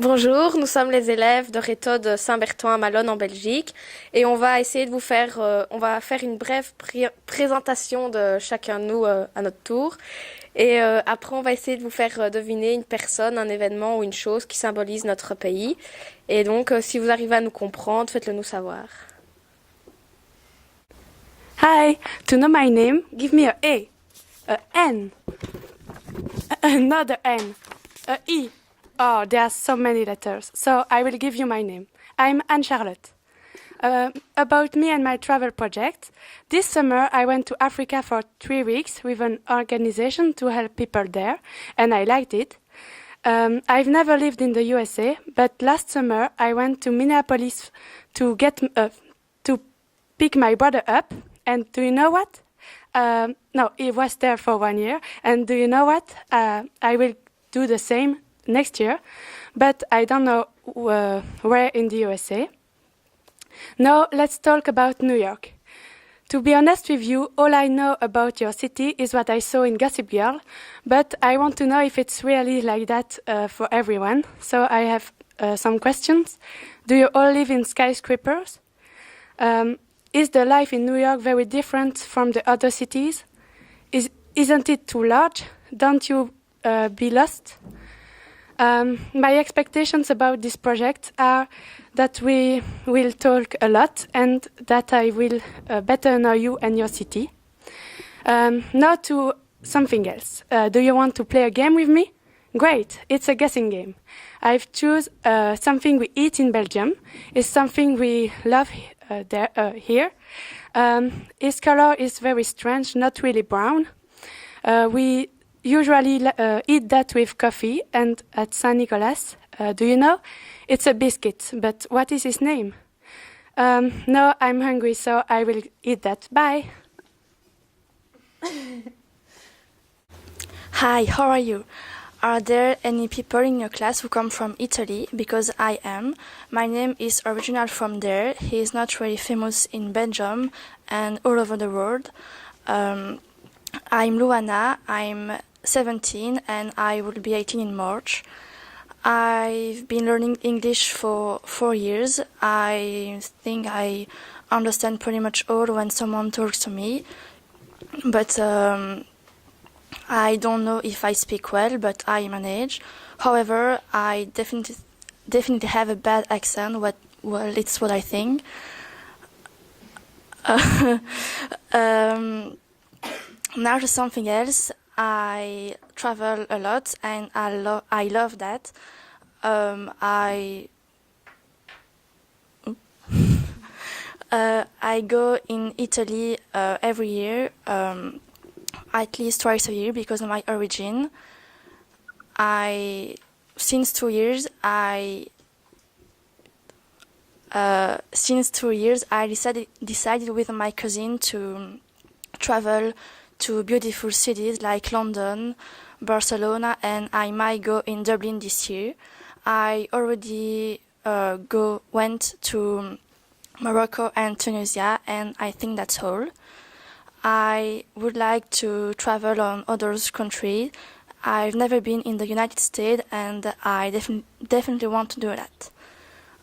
Bonjour, nous sommes les élèves de Réto de Saint-Berthouin à Malone en Belgique et on va essayer de on va faire une brève présentation de chacun de nous à notre tour et après on va essayer de vous faire deviner une personne, un événement ou une chose qui symbolise notre pays et donc si vous arrivez à nous comprendre, faites-le nous savoir. Hi, to know my name, give me a N, another N, a E. Oh, there are so many letters, so I will give you my name. I'm Anne-Charlotte. About me and my travel project, this summer I went to Africa for 3 weeks with an organization to help people there, and I liked it. I've never lived in the USA, but last summer I went to Minneapolis to pick my brother up. And do you know what? No, he was there for 1 year. And do you know what? I will do the same next year, but I don't know where in the USA. Now let's talk about New York. To be honest with you, all I know about your city is what I saw in Gossip Girl, but I want to know if it's really like that for everyone. So I have some questions. Do you all live in skyscrapers? Is the life in New York very different from the other cities? Isn't it too large? Don't you be lost? My expectations about this project are that we will talk a lot and that I will better know you and your city. Now to something else. Do you want to play a game with me? Great, it's a guessing game. I've choose something we eat in Belgium. It's something we love here. Its color is very strange, not really brown. We usually eat that with coffee and at Saint Nicholas. Do you know? It's a biscuit, but what is his name? No, I'm hungry, so I will eat that. Bye. Hi, how are you? Are there any people in your class who come from Italy? Because I am. My name is original from there. He is not really famous in Belgium and all over the world. I'm Luana. I'm 17 and I will be 18 in March. I've been learning English for 4 years. I think I understand pretty much all when someone talks to me. But I don't know if I speak well, but I manage. However, I definitely have a bad accent. Well, it's what I think. Now to something else. I travel a lot, and I love that. I go in Italy every year. At least twice a year because of my origin. Since 2 years I decided with my cousin to travel to beautiful cities like London, Barcelona, and I might go in Dublin this year. I already went to Morocco and Tunisia, and I think that's all. I would like to travel on other countries. I've never been in the United States, and I definitely want to do that.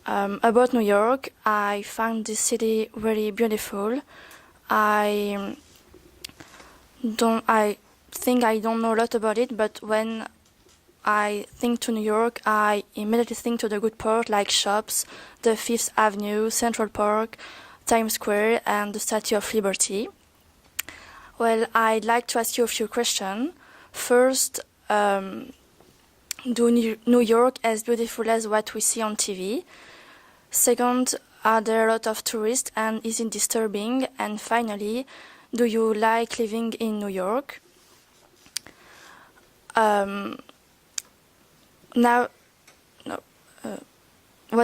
About New York, I found this city very beautiful. I think I don't know a lot about it, but when I think to New York, I immediately think to the good part like shops, the Fifth Avenue, Central Park, Times Square, and the Statue of Liberty. Well, I'd like to ask you a few questions. First, do New York as beautiful as what we see on TV? Second, are there a lot of tourists and is it disturbing? And finally, do you like living in New York? What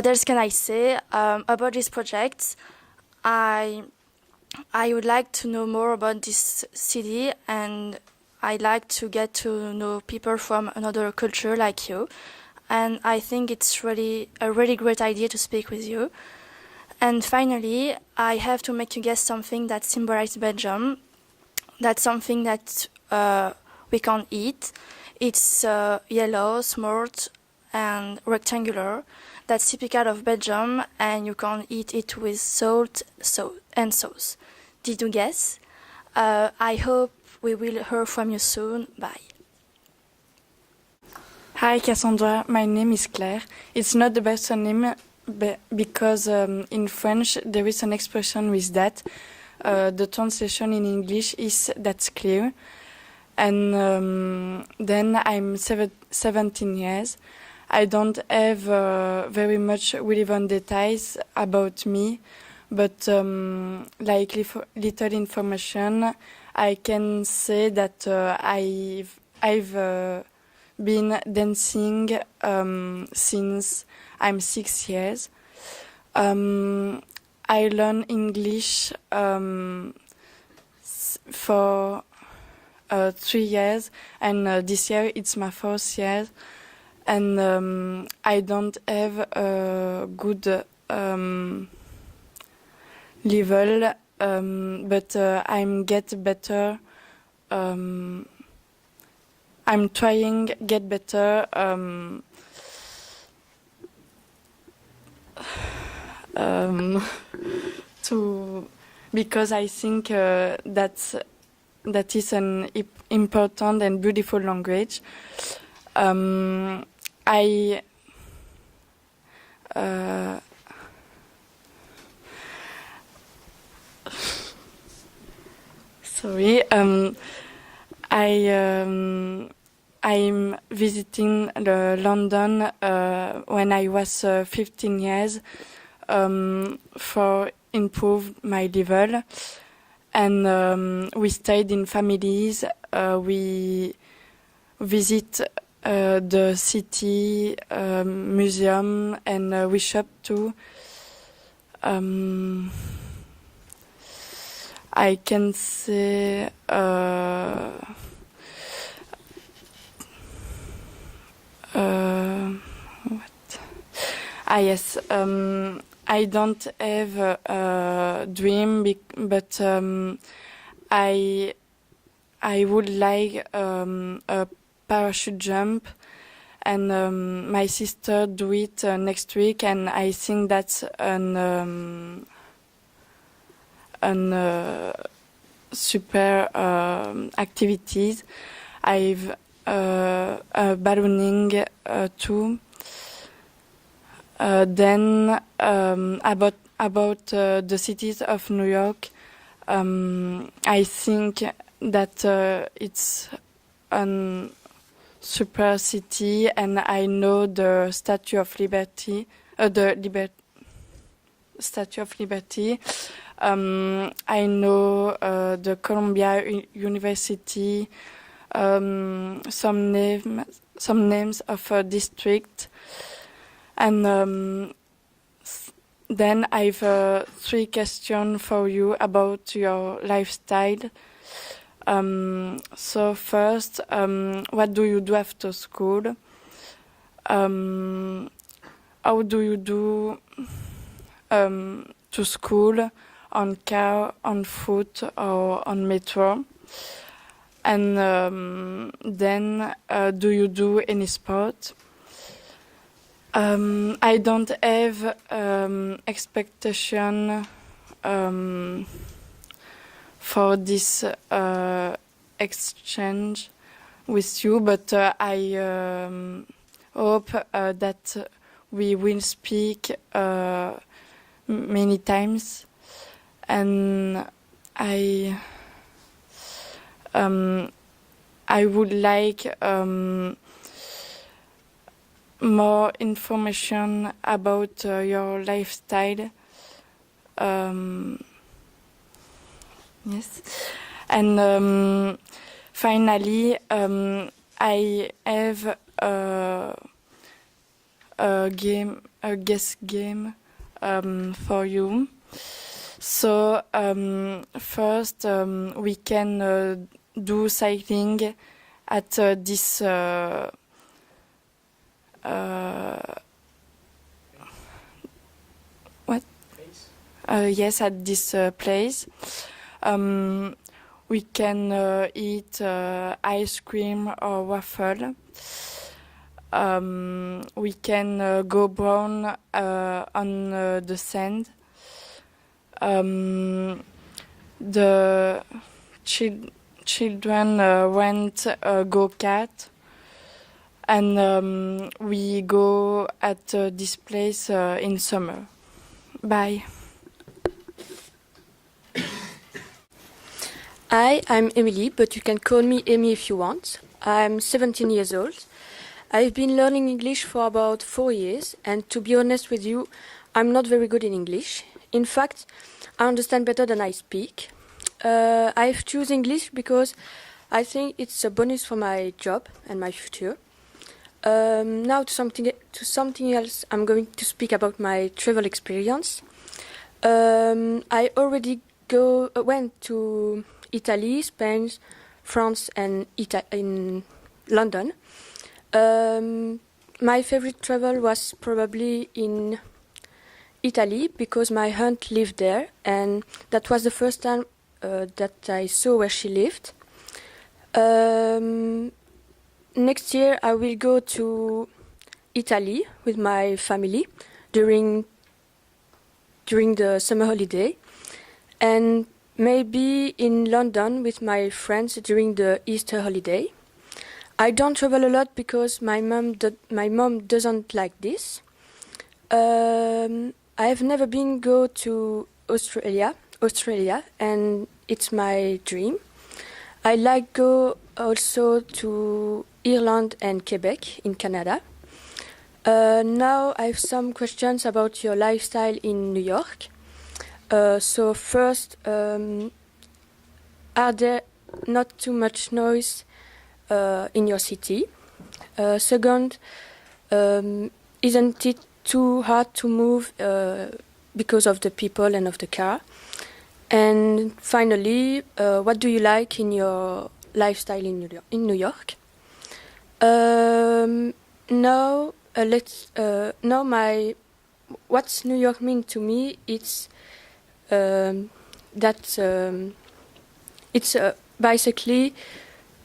else can I say about this project? I would like to know more about this city, and I'd like to get to know people from another culture like you. And I think it's really a really great idea to speak with you. And finally, I have to make you guess something that symbolizes Belgium. That's something that we can eat. It's yellow, smart, and rectangular. That's typical of Belgium, and you can eat it with salt and sauce. Did you guess? I hope we will hear from you soon. Bye. Hi Cassandra, my name is Claire. It's not the best name because in French there is an expression with that. The translation in English is "that's clear." And then I'm 17 years. I don't have very much relevant details about me, but like little information, I can say that I've been dancing since I'm 6 years. I learn English for 3 years, and this year it's my 4th year. And I don't have a good level, but I'm get better. I'm trying get better to because I think that is an important and beautiful language. Sorry. I'm visiting London when I was 15 years for improve my level, and we stayed in families. We visit the city museum, and we shop too. I can say what? Yes. I don't have a dream, but I would like a parachute jump, and my sister do it next week, and I think that's an super activities. I've ballooning too. Then about the cities of New York, I think that it's a super city, and I know the Statue of Liberty, Statue of Liberty. I know the Columbia University, some names of a district, and then I've 3 questions for you about your lifestyle. So first, what do you do after school? How do you do to school? On car, on foot, or on metro? And then do you do any sport? I don't have expectation for this exchange with you, but I hope that we will speak many times. And I would like more information about your lifestyle. Yes, and finally, I have a guess game for you. So first, we can do cycling at this what? Yes, at this place. We can eat ice cream or waffle. We can go brown on the sand. The children rent a go-kart, and we go at this place in summer. Bye. Hi, I'm Emily, but you can call me Amy if you want. I'm 17 years old. I've been learning English for about 4 years, and to be honest with you, I'm not very good in English. In fact, I understand better than I speak. I've chosen English because I think it's a bonus for my job and my future. Now to something else, I'm going to speak about my travel experience. I already went to Italy, Spain, France, and in London. My favorite travel was probably in Italy because my aunt lived there, and that was the first time that I saw where she lived. Next year I will go to Italy with my family during the summer holiday, and maybe in London with my friends during the Easter holiday. I don't travel a lot because my mom doesn't like this. I've never been go to Australia, and it's my dream. I like go also to Ireland and Quebec in Canada. Now I have some questions about your lifestyle in New York. So first, are there not too much noise in your city? Second, isn't it too hard to move because of the people and of the car? And finally, what do you like in your lifestyle in New York? Now what's New York mean to me? It's it's basically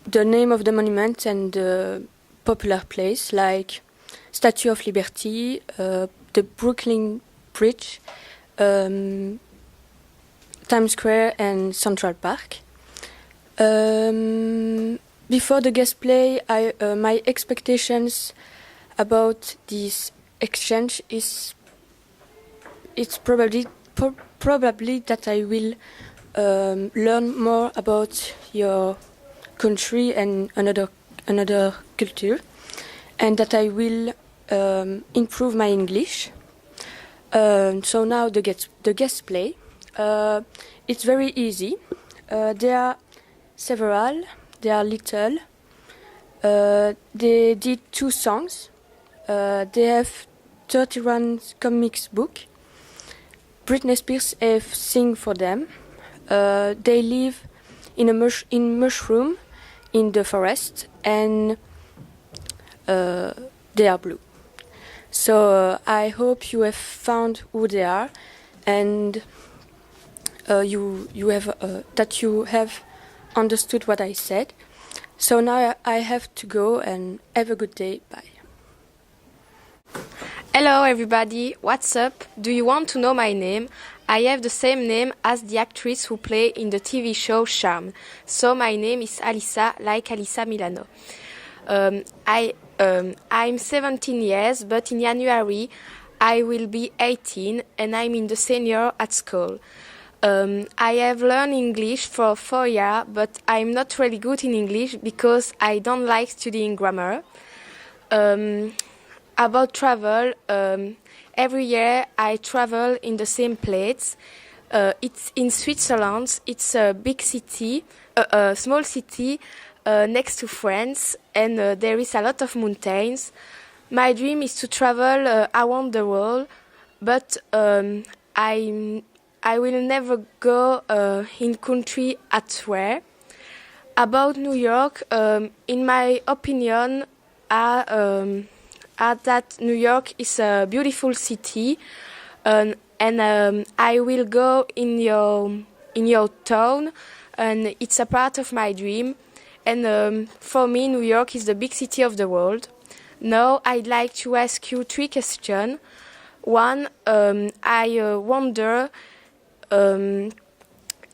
the name of the monument and the popular place like Statue of Liberty, the Brooklyn Bridge, Times Square, and Central Park. Before the guest play, my expectations about this exchange is it's probably that I will learn more about your country and another culture, and that I will improve my English. So now the guest play. It's very easy. There are several. They are little. They did 2 songs. They have 31 comics book. Britney Spears have sing for them. They live in mushroom in the forest, and they are blue. So I hope you have found who they are, and you have understood what I said. So now I have to go, and have a good day. Bye. Hello everybody, what's up? Do you want to know my name? I have the same name as the actress who played in the TV show Charmed. So my name is Alissa, like Alissa Milano. I'm 17 years, but in January I will be 18 and I'm in the senior at school. I have learned English for 4 years, but I'm not really good in English because I don't like studying grammar. About travel, every year I travel in the same place. It's in Switzerland. It's a big city, a small city next to France, and there is a lot of mountains. My dream is to travel around the world, but I will never go in country at where. About New York, in my opinion, that New York is a beautiful city, and I will go in your town, and it's a part of my dream. And for me, New York is the big city of the world. Now I'd like to ask you three questions. One, I wonder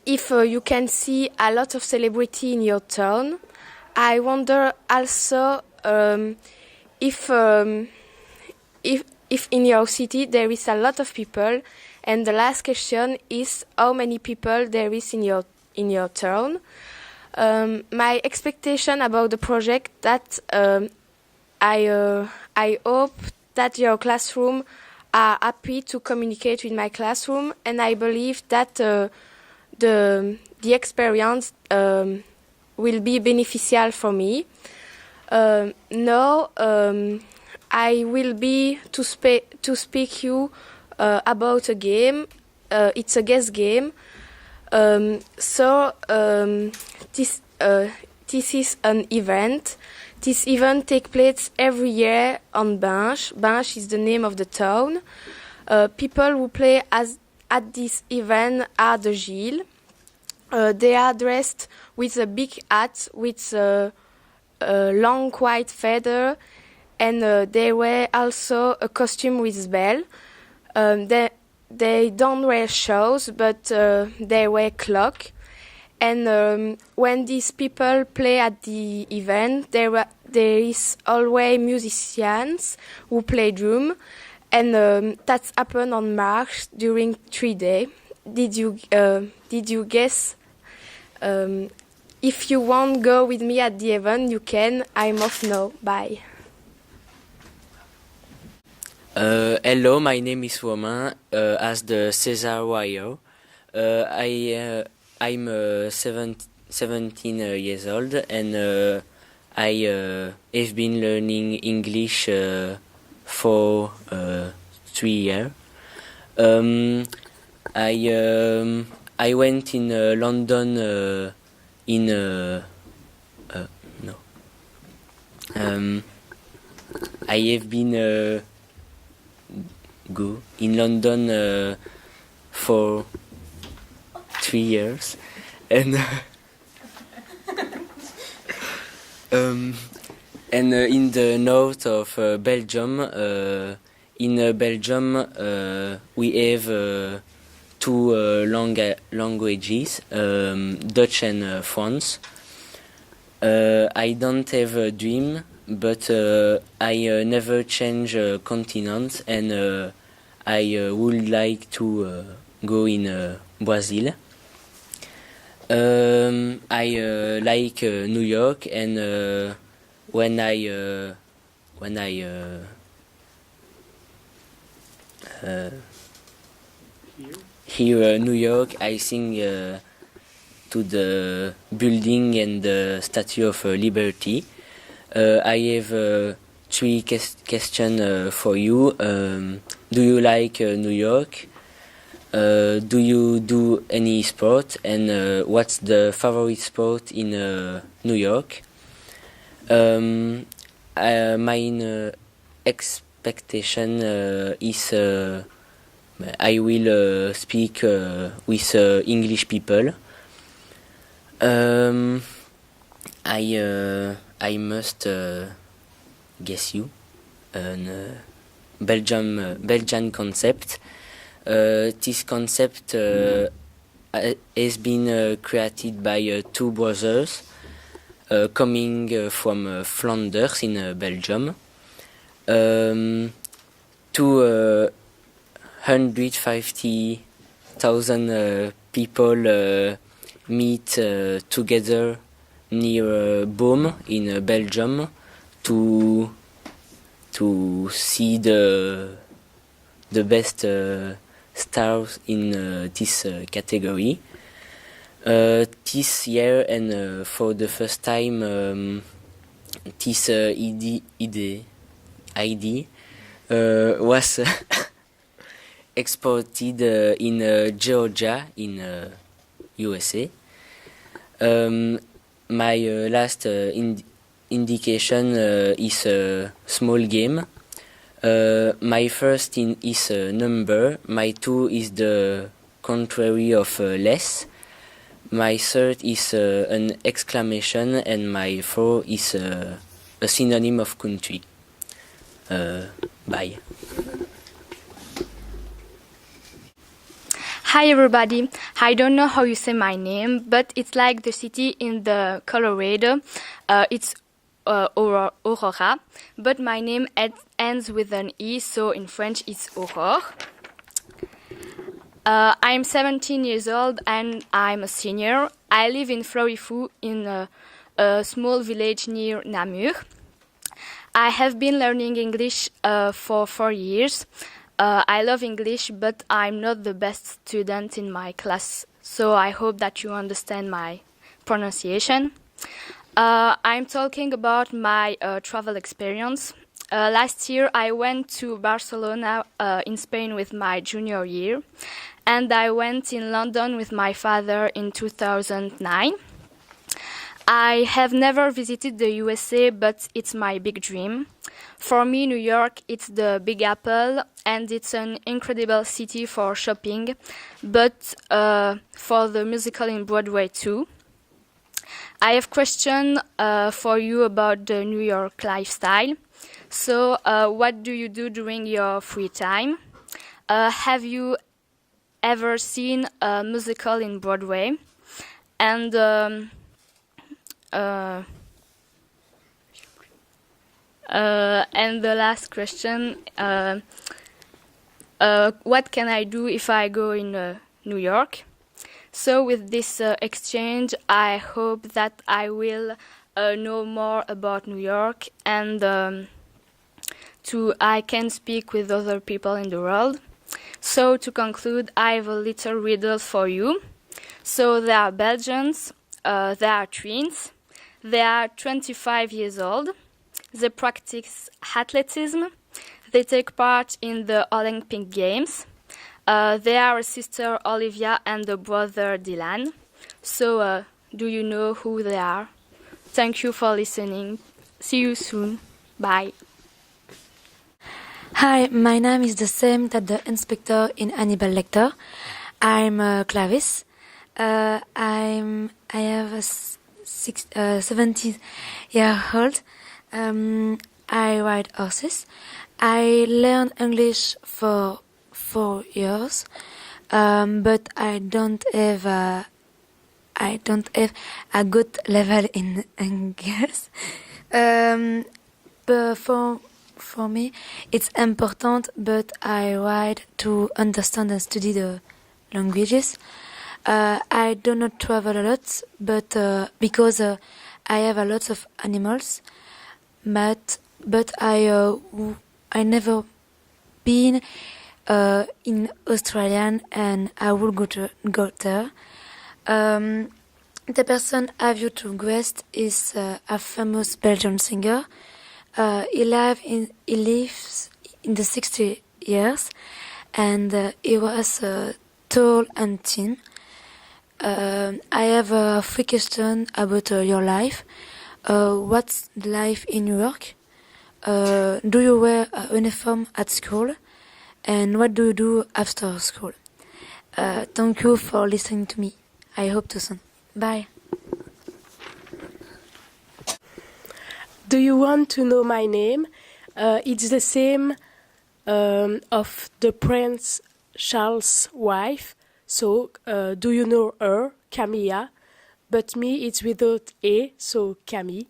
if you can see a lot of celebrity in your town. I wonder also if in your city there is a lot of people. And the last question is how many people there is in your town. My expectation about the project that I hope that your classroom are happy to communicate with my classroom, and I believe that the experience will be beneficial for me. Now I will be to speak you about a game. It's a guess game. This is an event. This event takes place every year on Binche. Binche is the name of the town. People who play at this event are the Gilles. They are dressed with a big hat with a long white feather, and they wear also a costume with bell. They don't wear shoes, but they wear clock. And when these people play at the event, there is always musicians who play drum, and that's happened on March during 3 days. Did you guess? If you won't go with me at the event, you can. I'm off now. Bye. Hello, my name is Romain, as the César Wire. I'm 17 years old, and I have been learning English for 3 years. I went in London I have been go in London for 3 years, and in the north of Belgium. In Belgium, we have two languages, Dutch and French. I don't have a dream, but I never change continent, and I would like to go in Brazil. I like New York, and when I hear New York, I sing to the building and the Statue of Liberty. I have three questions for you. Do you like New York? Do you do any sport? And what's the favorite sport in New York? My expectation is I will speak with English people. I must guess you an Belgian concept. This concept has been created by two brothers coming from Flanders in Belgium. 250,000 people meet together near Boom in Belgium to see the best stars in this category. This year, and for the first time, this ID was exported in Georgia in USA. My last indication is a small game. My first is a number. My two is the contrary of less. My third is an exclamation, and my four is a synonym of country. Bye. Hi everybody. I don't know how you say my name, but it's like the city in the Colorado. It's Aurora, but my name ends with an E, so in French it's Aurore. I'm 17 years old and I'm a senior. I live in Florifou in a small village near Namur. I have been learning English for 4 years. I love English, but I'm not the best student in my class, so I hope that you understand my pronunciation. I'm talking about my travel experience. Last year I went to Barcelona in Spain with my junior year, and I went in London with my father in 2009. I have never visited the USA, but it's my big dream. For me, New York, it's the Big Apple, and it's an incredible city for shopping, but for the musical in Broadway too. I have question for you about the New York lifestyle. So, what do you do during your free time? Have you ever seen a musical in Broadway? And the last question, what can I do if I go in New York? So with this exchange, I hope that I will know more about New York, and I can speak with other people in the world. So to conclude, I have a little riddle for you. So they are Belgians, they are twins, they are 25 years old, they practice athleticism, they take part in the Olympic Games, they are a sister Olivia and a brother Dylan. So do you know who they are? Thank you for listening. See you soon. Bye. Hi, my name is the same that the inspector in Hannibal Lecter. I'm Clarice. I have a 17-year-old. I ride horses. I learned English for 4 years, but I don't have a good level in English. But for me, it's important, but I ride to understand and study the languages. I do not travel a lot, but because I have a lot of animals, but I never been in Australia, and I will go there. The person I view to guest is a famous Belgian singer. He lives in the 60 years, and he was tall and thin. I have a free question about your life. What's life in New York? Do you wear a uniform at school? And what do you do after school? Thank you for listening to me. I hope to soon. Bye. Do you want to know my name? It's the same of the Prince Charles' wife. So, do you know her? Camilla. But me, it's without A, so Camille.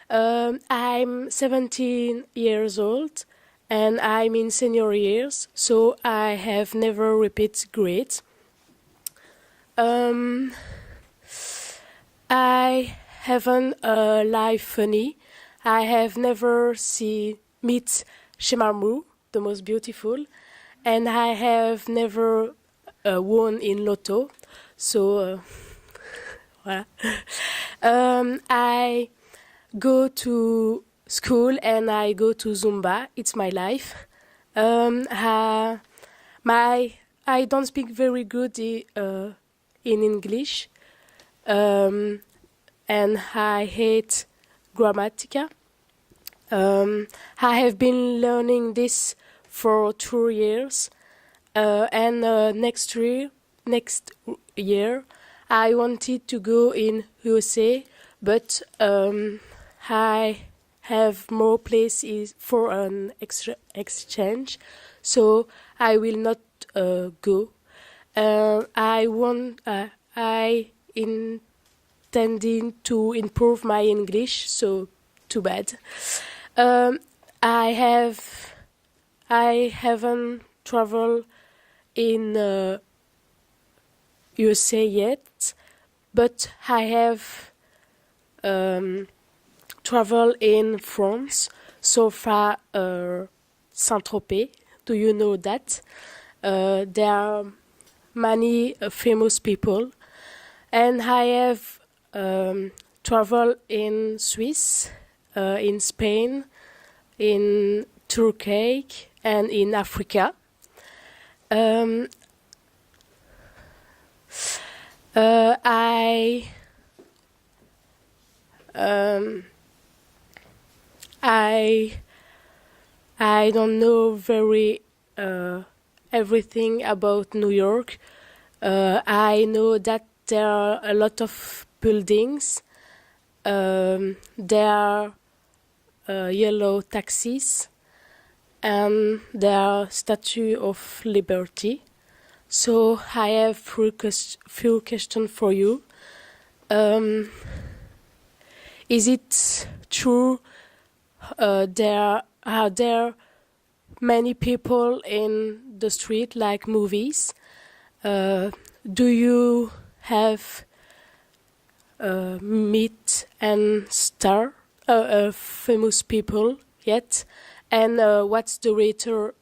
I'm 17 years old, and I'm in senior years, so I have never repeat grades. I haven't a life funny. I have never meet Shemarmu, the most beautiful, and I have never won in Lotto. So, voilà. I go to school and I go to Zumba. It's my life. I don't speak very good in English, and I hate Grammatica. I have been learning this for 2 years, and next year I wanted to go in USA, but I have more places for an exchange, so I will not go. I intending to improve my English, so too bad. I haven't traveled in USA yet, but I have traveled in France, so far Saint-Tropez. Do you know that? There are many famous people, and I have traveled in Swiss, in Spain, in Turkey, and in Africa. I don't know very everything about New York. I know that there are a lot of buildings. There are yellow taxis, and there are Statue of Liberty. So I have few questions for you. Is it true there are there many people in the street like movies? Do you have meet and star famous people yet? And what's the rater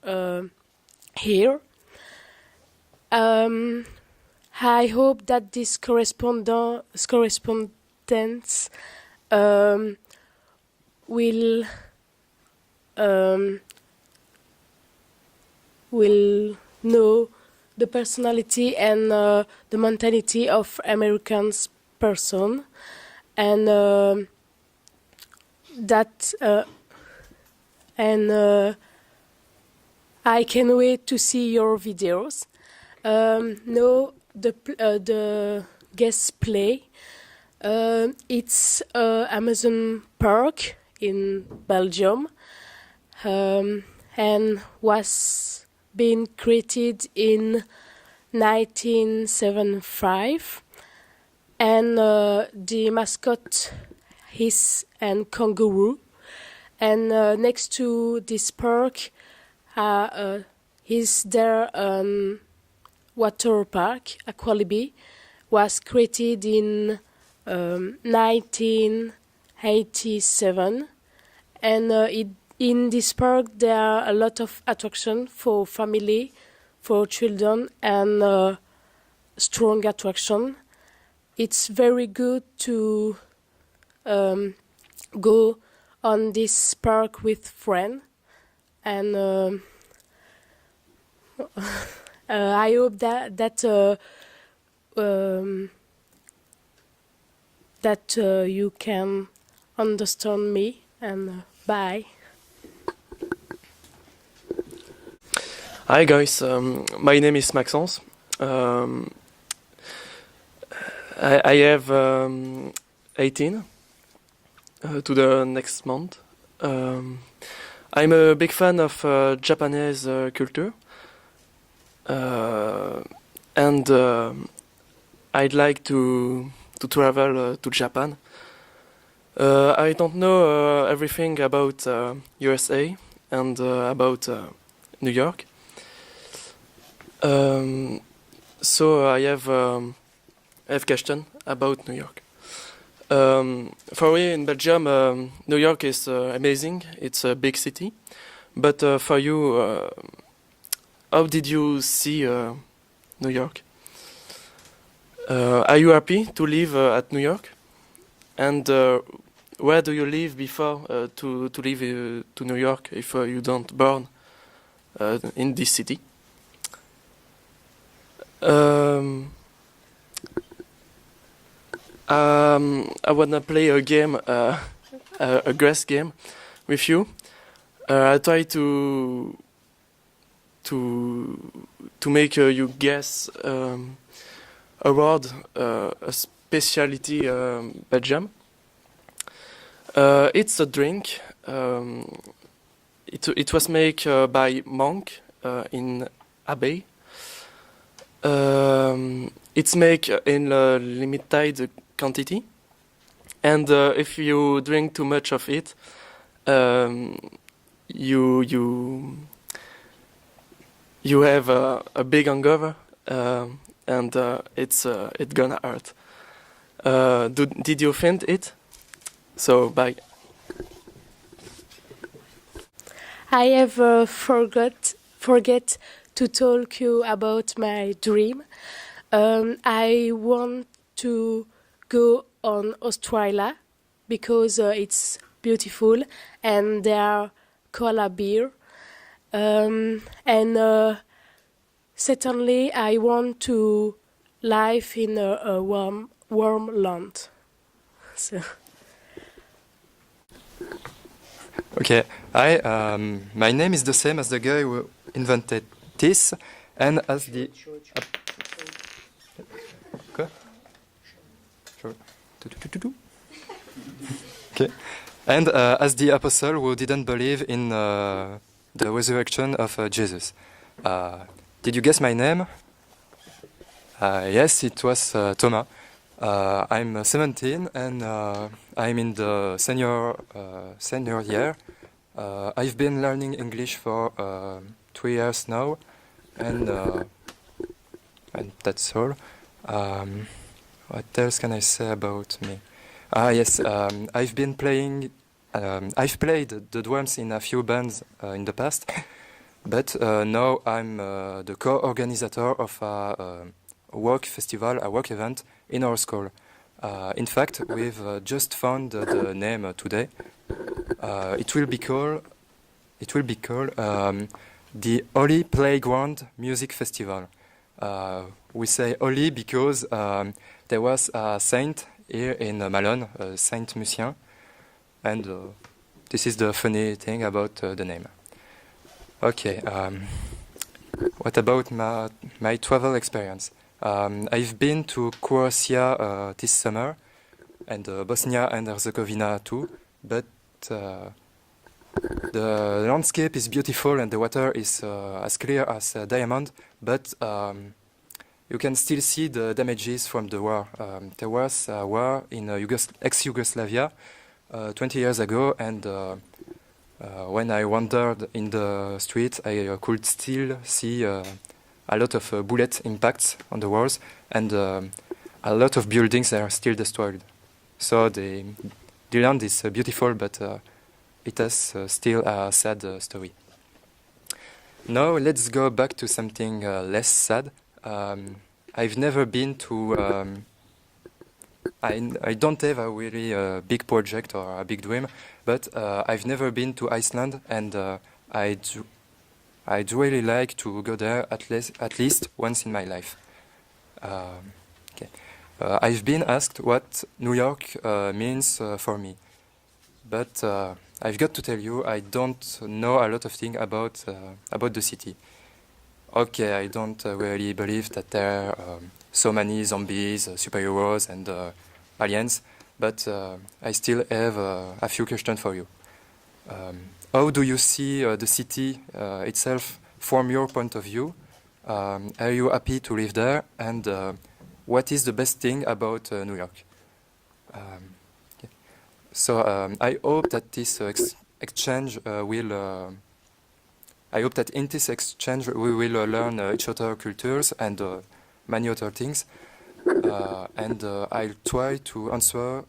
here? I hope that this correspondence will know the personality and the mentality of Americans person, and I can wait to see your videos. No, the guest play. It's Amazon Park in Belgium, and was being created in 1975. And the mascot is a kangaroo. And next to this park is there water park, Aqualibi, was created in 1987, and in this park there are a lot of attractions for family, for children, and strong attraction. It's very good to go on this park with friends, and I hope that you can understand me, and bye. Hi guys, my name is Maxence. I have 18 to the next month. I'm a big fan of Japanese culture, and I'd like to travel to Japan. I don't know everything about USA and about New York. So I have question about New York. For me in Belgium, New York is amazing. It's a big city. But for you, how did you see New York? Are you happy to live at New York? And where do you live before to live to New York if you don't born in this city? I wanna play a game, a guess game, with you. I try to make you guess a word, a specialty Belgium. It's a drink. it was made by monk in abbey. It's made in a limited quantity, and if you drink too much of it, you have a big hangover, and it's gonna hurt. Did you find it? So bye. I have forget to talk you about my dream. I want to go on Australia because it's beautiful and there are cola beer. And certainly I want to live in a warm land. So. Okay, my name is the same as the guy who invented this, and as the okay, and as the apostle who didn't believe in the resurrection of Jesus. Did you guess my name? Yes, it was Thomas. I'm 17 and I'm in the senior year. I've been learning English for 3 years now, and that's all. What else can I say about me? Yes, I've been playing. I've played the drums in a few bands in the past, but now I'm the co-organizer of a work festival, a work event in our school. In fact, we've just found the name today. It will be called the Holy Playground Music Festival. We say holy because there was a saint here in Malone, Saint Lucien, and this is the funny thing about the name. Okay, what about my travel experience? I've been to Croatia this summer, and Bosnia and Herzegovina too, but the landscape is beautiful and the water is as clear as a diamond, but you can still see the damages from the war. There was a war in ex-Yugoslavia 20 years ago, and when I wandered in the street, I could still see a lot of bullet impacts on the walls, and a lot of buildings are still destroyed. So the land is beautiful, but it has still a sad story. Now let's go back to something less sad. I've never been to... I don't have a really big project or a big dream, but I've never been to Iceland, and I'd really like to go there at least once in my life. Okay. I've been asked what New York means for me, but I've got to tell you, I don't know a lot of things about the city. Okay, I don't really believe that there are so many zombies, superheroes, and aliens, but I still have a few questions for you. How do you see the city itself from your point of view? Are you happy to live there? And what is the best thing about New York? Okay. So I hope that this exchange will... I hope that in this exchange we will learn each other cultures and many other things. And I'll try to answer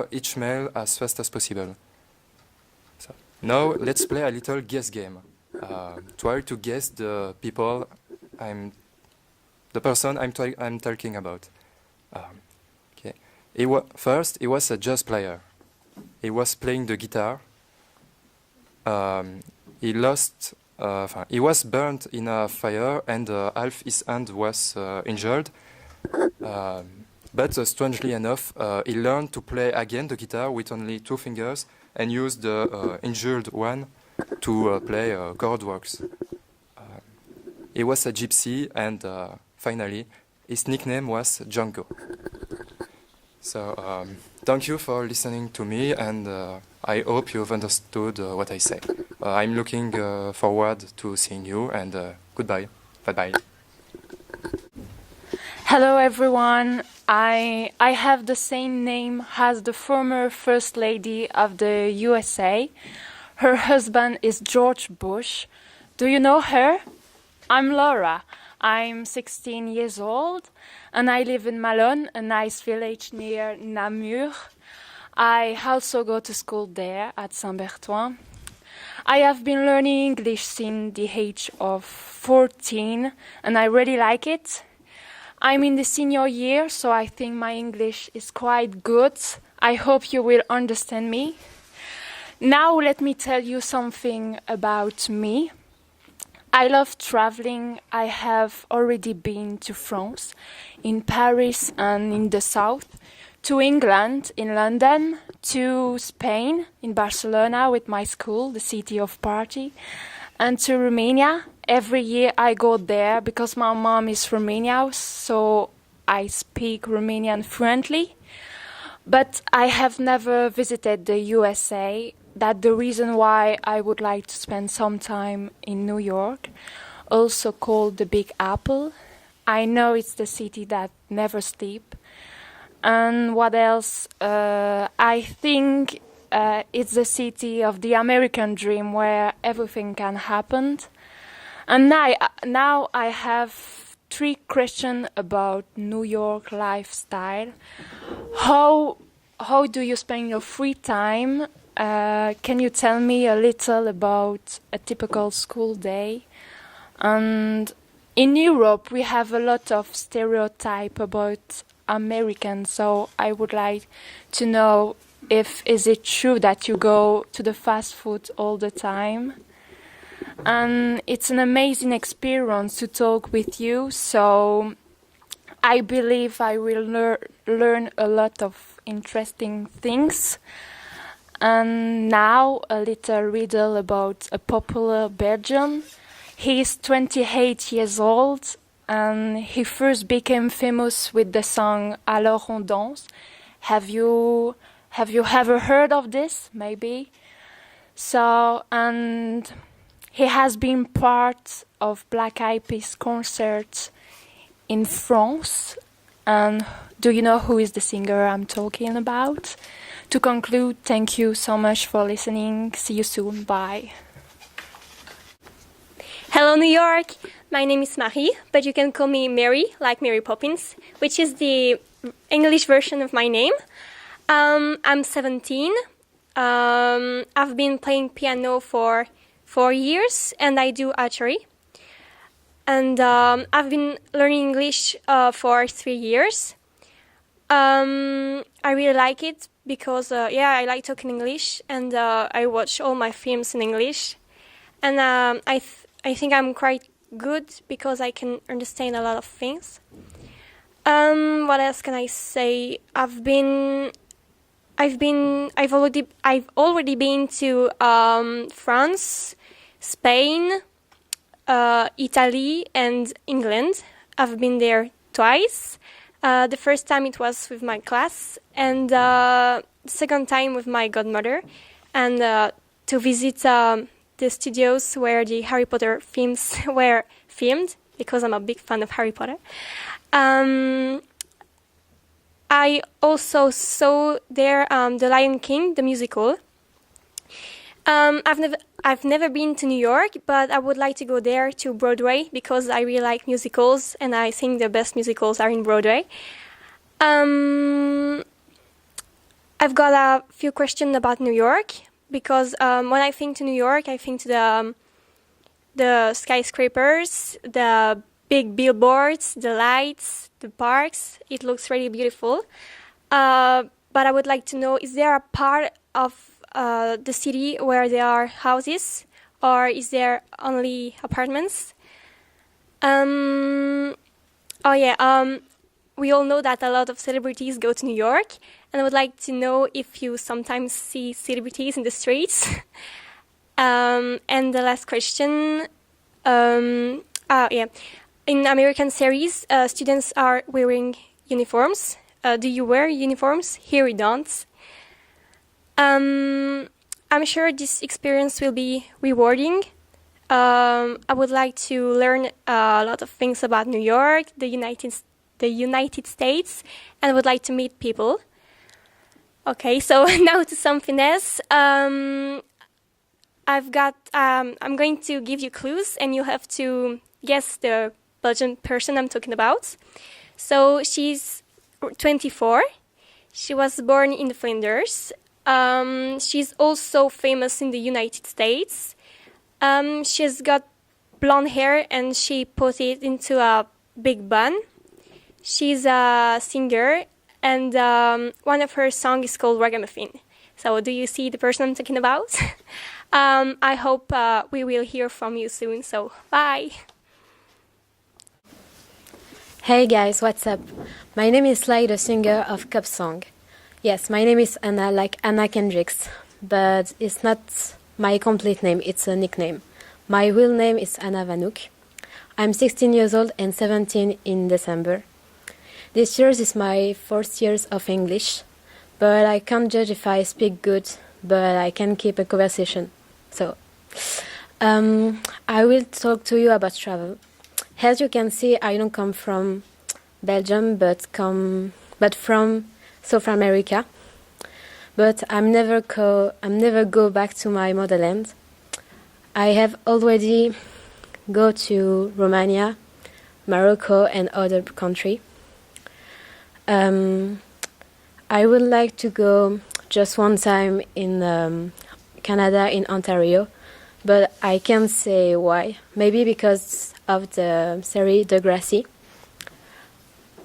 each mail as fast as possible. So now let's play a little guess game. Try to guess the person I'm talking about. Okay. First, he was a jazz player. He was playing the guitar. He was burnt in a fire, and half his hand was injured. But strangely enough, he learned to play again the guitar with only 2 fingers and used the injured one to play chord works. He was a gypsy, and finally, his nickname was Django. So thank you for listening to me, and I hope you've understood what I say. I'm looking forward to seeing you, and goodbye. Bye-bye. Hello everyone. I have the same name as the former First Lady of the USA. Her husband is George Bush. Do you know her? I'm Laura. I'm 16 years old and I live in Malone, a nice village near Namur. I also go to school there at Saint-Berthouin. I have been learning English since the age of 14 and I really like it. I'm in the senior year, so I think my English is quite good. I hope you will understand me. Now let me tell you something about me. I love traveling. I have already been to France, in Paris and in the south, to England, in London, to Spain, in Barcelona with my school, the city of party, and to Romania. Every year I go there because my mom is Romanian, so I speak Romanian fluently. But I have never visited the USA. That's the reason why I would like to spend some time in New York, also called the Big Apple. I know it's the city that never sleeps. And what else? I think it's the city of the American dream where everything can happen. And now I have 3 questions about New York lifestyle. How do you spend your free time? Can you tell me a little about a typical school day? And in Europe, we have a lot of stereotype about Americans, so I would like to know is it true that you go to the fast food all the time? And it's an amazing experience to talk with you, so I believe I will learn a lot of interesting things. And now a little riddle about a popular Belgian. He is 28 years old and he first became famous with the song Alors on danse. Have you ever heard of this? Maybe. So, and he has been part of Black Eyed Peas concerts in France. And do you know who is the singer I'm talking about? To conclude, thank you so much for listening. See you soon. Bye. Hello, New York. My name is Marie, but you can call me Mary, like Mary Poppins, which is the English version of my name. I'm 17. I've been playing piano for 4 years, and I do archery. And I've been learning English for 3 years. I really like it because, I like talking English, and I watch all my films in English. And I think I'm quite good because I can understand a lot of things. What else can I say? I've already been to France, Spain, Italy, and England. I've been there twice. The first time it was with my class, and the second time with my godmother, and to visit the studios where the Harry Potter films were filmed, because I'm a big fan of Harry Potter. I also saw there The Lion King, the musical. I've never been to New York, but I would like to go there to Broadway because I really like musicals, and I think the best musicals are in Broadway. I've got a few questions about New York because when I think to New York, I think to the skyscrapers, the big billboards, the lights, the parks. It looks really beautiful. But I would like to know, is there a part of the city where there are houses, or is there only apartments? We all know that a lot of celebrities go to New York, and I would like to know if you sometimes see celebrities in the streets. And the last question, in American series, students are wearing uniforms. Do you wear uniforms? Here we don't. I'm sure this experience will be rewarding. I would like to learn a lot of things about New York, the United States, and I would like to meet people. Okay, so now to something else. I'm going to give you clues, and you have to guess the Belgian person I'm talking about. So she's 24. She was born in Flanders. She's also famous in the United States. She's got blonde hair, and she put it into a big bun. She's a singer, and one of her songs is called Ragamuffin. So do you see the person I'm talking about? I hope we will hear from you soon, so bye! Hey guys, what's up? My name is Lai, the singer of Cup Song. Yes, my name is Anna, like Anna Kendricks, but it's not my complete name, it's a nickname. My real name is Anna Vanouk. I'm 16 years old and 17 in December. This year is my first year of English, but I can't judge if I speak good, but I can keep a conversation. So, I will talk to you about travel. As you can see, I don't come from Belgium, but from South America. But I'm never go back to my motherland. I have already go to Romania, Morocco, and other country. I would like to go just one time in Canada, in Ontario, but I can't say why. Maybe because of the series Degrassi.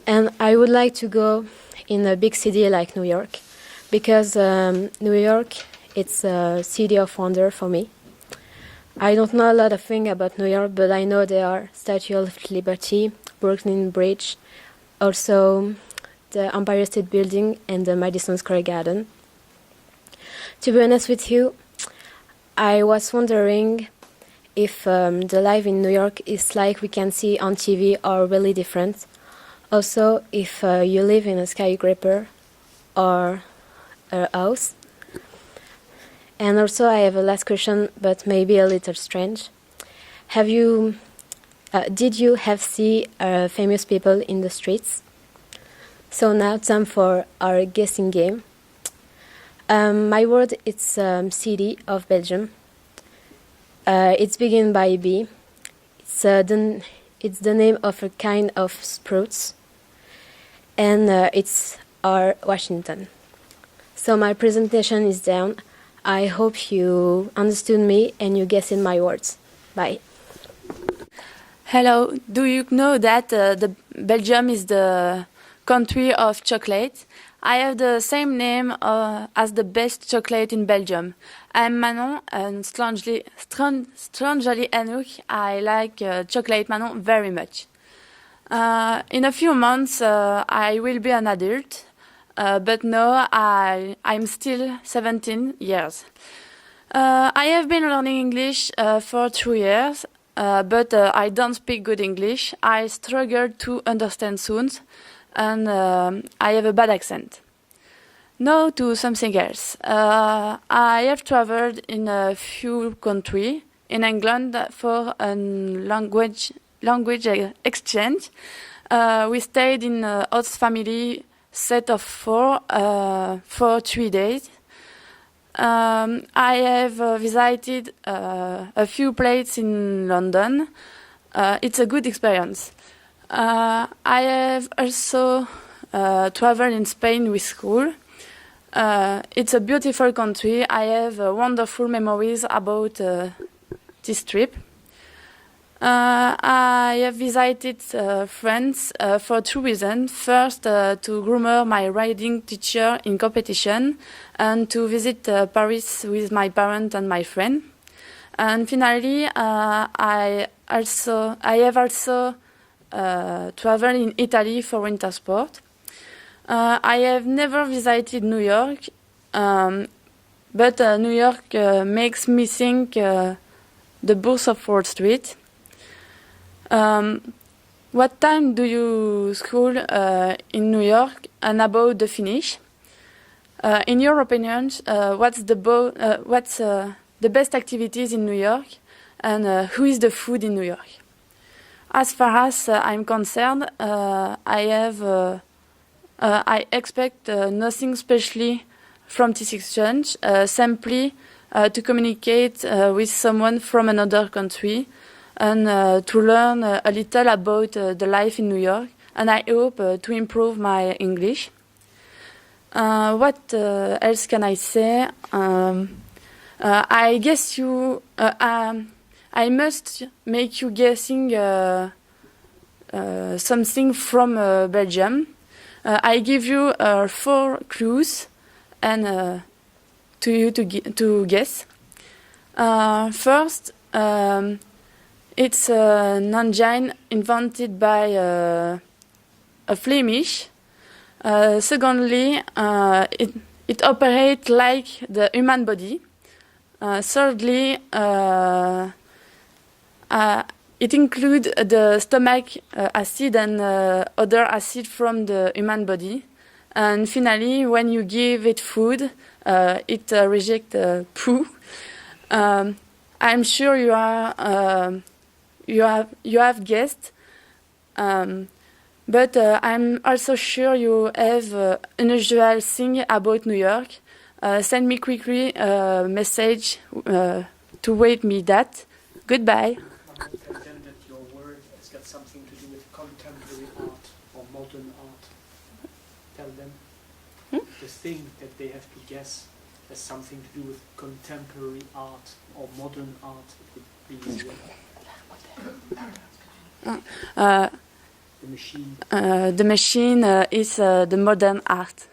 And I would like to go in a big city like New York, because New York, it's a city of wonder for me. I don't know a lot of things about New York, but I know there are Statue of Liberty, Brooklyn Bridge, also the Empire State Building and the Madison Square Garden. To be honest with you, I was wondering if the life in New York is like we can see on TV or really different. Also, if you live in a skyscraper or a house. And also, I have a last question, but maybe a little strange. Did you have seen famous people in the streets? So now time for our guessing game. My word is city of Belgium. It's begin by B. It's the name of a kind of sprouts, and it's our Washington. So my presentation is down. I hope you understood me and you guessed my words. Bye. Hello. Do you know that the Belgium is the country of chocolate? I have the same name as the best chocolate in Belgium. I'm Manon, and strangely enough, I like chocolate Manon very much. In a few months, I will be an adult, but now I'm still 17 years. I have been learning English for 2 years, but I don't speak good English. I struggle to understand sounds, and I have a bad accent. Now to something else. I have traveled in a few countries in England for a language exchange. We stayed in a host family set of 4 for 3 days. I have visited a few places in London. It's a good experience. I have also traveled in Spain with school. It's a beautiful country. I have wonderful memories about this trip. I have visited France for 2 reasons. First, to groomer my riding teacher in competition, and to visit Paris with my parents and my friend. And finally, I have also traveled in Italy for winter sport. I have never visited New York, but New York makes me think the Bulls of Wall Street. What time do you school in New York, and about the finish? In your opinion, what's the best activities in New York, and who is the food in New York? As far as I'm concerned, I expect nothing specially from this exchange, simply to communicate with someone from another country and to learn a little about the life in New York, and I hope to improve my English. What else can I say? I guess I must make you guessing something from Belgium. I give you 4 clues and to you to guess. First, it's an engine invented by a Flemish. Secondly, it operates like the human body. Thirdly, it includes the stomach acid and other acid from the human body. And finally, when you give it food, it rejects poo. I'm sure you have guessed, but I'm also sure you have unusual thing about New York. Send me quickly a message to wait me that. Goodbye. Tell them that your word has got something to do with contemporary art or modern art. Tell them the thing that they have to guess has something to do with contemporary art or modern art. It would be easier. The machine. The machine is the modern art.